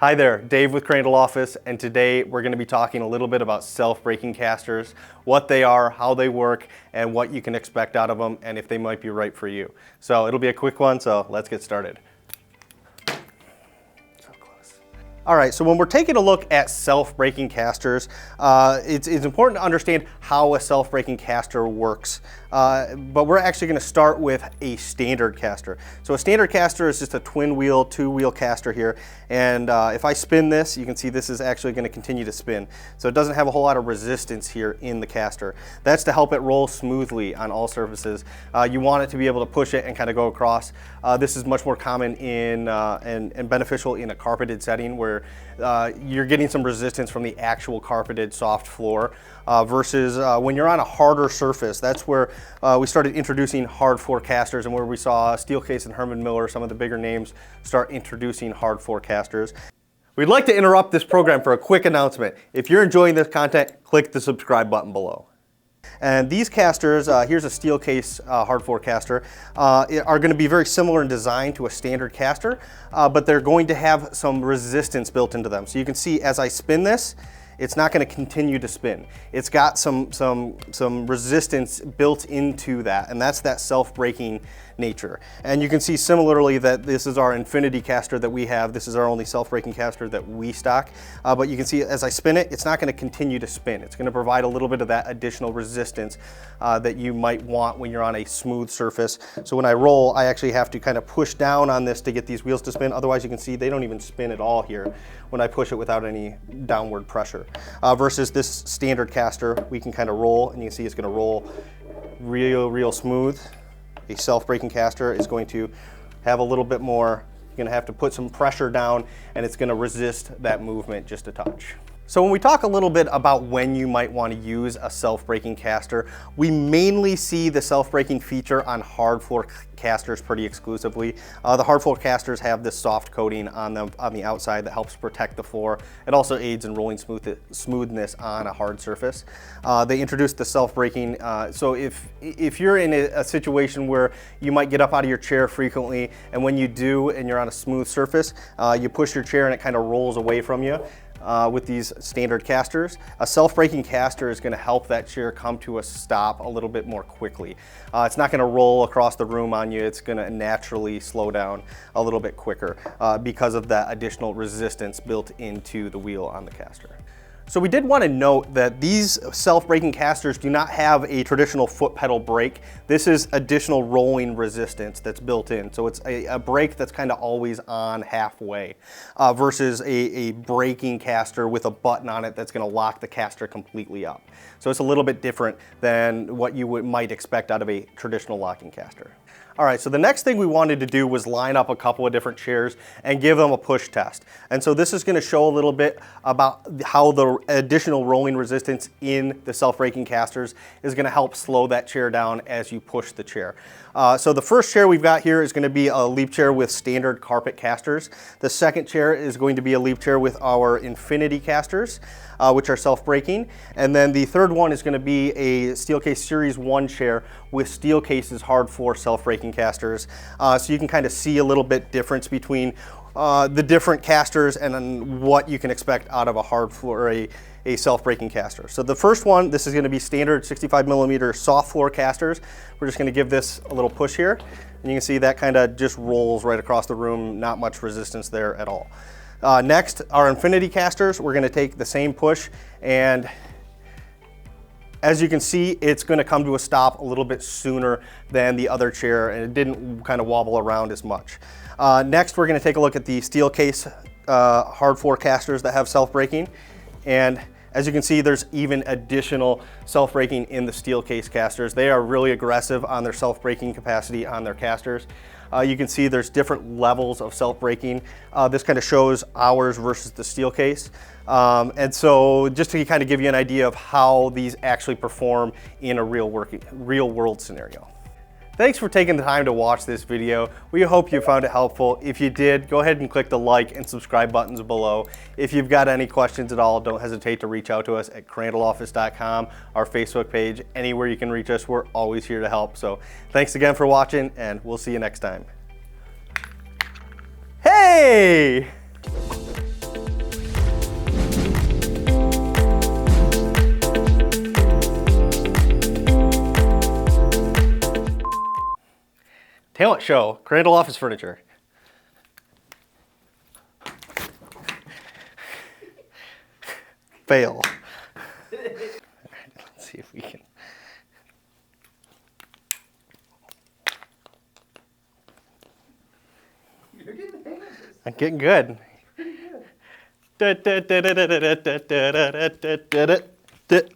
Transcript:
Hi there, Dave with Crandall Office, and today we're going to be talking a little bit about self-breaking casters, what they are, how they work, and what you can expect out of them, and if they might be right for you. So it'll be a quick one, so let's get started. All right, so when we're taking a look at self-breaking casters, it's important to understand how a self-breaking caster works. But we're actually going to start with a standard caster. So a standard caster is just a twin wheel, two-wheel caster here. And if I spin this, you can see this is actually going to continue to spin. So it doesn't have a whole lot of resistance here in the caster. That's to help it roll smoothly on all surfaces. You want it to be able to push it and kind of go across. This is much more common in and beneficial in a carpeted setting where you're getting some resistance from the actual carpeted soft floor versus when you're on a harder surface. That's where we started introducing hard floor casters, and where we saw Steelcase and Herman Miller, some of the bigger names, start introducing hard floor casters. We'd like to interrupt this program for a quick announcement. If you're enjoying this content, click the subscribe button below. And these casters, here's a Steelcase hard floor caster, are going to be very similar in design to a standard caster, but they're going to have some resistance built into them. So you can see as I spin this, it's not going to continue to spin. It's got some resistance built into that, and that's that self-breaking nature. And you can see similarly that this is our infinity caster that we have. This is our only self-breaking caster that we stock. But you can see as I spin it, it's not going to continue to spin. It's going to provide a little bit of that additional resistance that you might want when you're on a smooth surface. So when I roll, I actually have to kind of push down on this to get these wheels to spin. Otherwise, you can see they don't even spin at all here when I push it without any downward pressure. Versus this standard caster, we can kind of roll, and you can see it's going to roll real smooth. A self-breaking caster is going to have a little bit more, you're going to have to put some pressure down, and it's going to resist that movement just a touch. So when we talk a little bit about when you might want to use a self-breaking caster, we mainly see the self-breaking feature on hard floor casters pretty exclusively. The hard floor casters have this soft coating on them on the outside that helps protect the floor. It also aids in rolling smoothness on a hard surface. They introduced the self-breaking, so if you're in a situation where you might get up out of your chair frequently, and when you do and you're on a smooth surface, you push your chair and it kind of rolls away from you. With these standard casters, a self-breaking caster is going to help that chair come to a stop a little bit more quickly. It's not going to roll across the room on you. It's going to naturally slow down a little bit quicker because of that additional resistance built into the wheel on the caster. So we did want to note that these self-breaking casters do not have a traditional foot pedal brake. This is additional rolling resistance that's built in. So it's a brake that's kind of always on halfway versus a braking caster with a button on it that's going to lock the caster completely up. So it's a little bit different than what you might expect out of a traditional locking caster. All right, so the next thing we wanted to do was line up a couple of different chairs and give them a push test. And so this is going to show a little bit about how the additional rolling resistance in the self-breaking casters is going to help slow that chair down as you push the chair. So the first chair we've got here is going to be a leap chair with standard carpet casters. The second chair is going to be a leap chair with our infinity casters, which are self-breaking. And then the third one is going to be a Steelcase Series 1 chair with Steelcase's hard floor self-breaking casters. So you can kind of see a little bit difference between the different casters and then what you can expect out of a hard floor, a self-breaking caster. So the first one, this is going to be standard 65mm soft floor casters. We're just going to give this a little push here, and you can see that kind of just rolls right across the room, not much resistance there at all. Next, our infinity casters, we're going to take the same push, and as you can see, it's going to come to a stop a little bit sooner than the other chair, and it didn't kind of wobble around as much. Next, we're going to take a look at the Steelcase hard floor casters that have self-breaking, and as you can see, there's even additional self-breaking in the Steelcase casters. They are really aggressive on their self-breaking capacity on their casters. You can see there's different levels of self-breaking. This kind of shows ours versus the Steelcase. And so just to kind of give you an idea of how these actually perform in a real world scenario. Thanks for taking the time to watch this video. We hope you found it helpful. If you did, go ahead and click the like and subscribe buttons below. If you've got any questions at all, don't hesitate to reach out to us at crandalloffice.com, our Facebook page, anywhere you can reach us. We're always here to help. So thanks again for watching, and we'll see you next time. Hey! Talent show, Crandall Office Furniture. Fail. Let's see if we can. You're getting the hang of this. I'm getting good. Pretty good.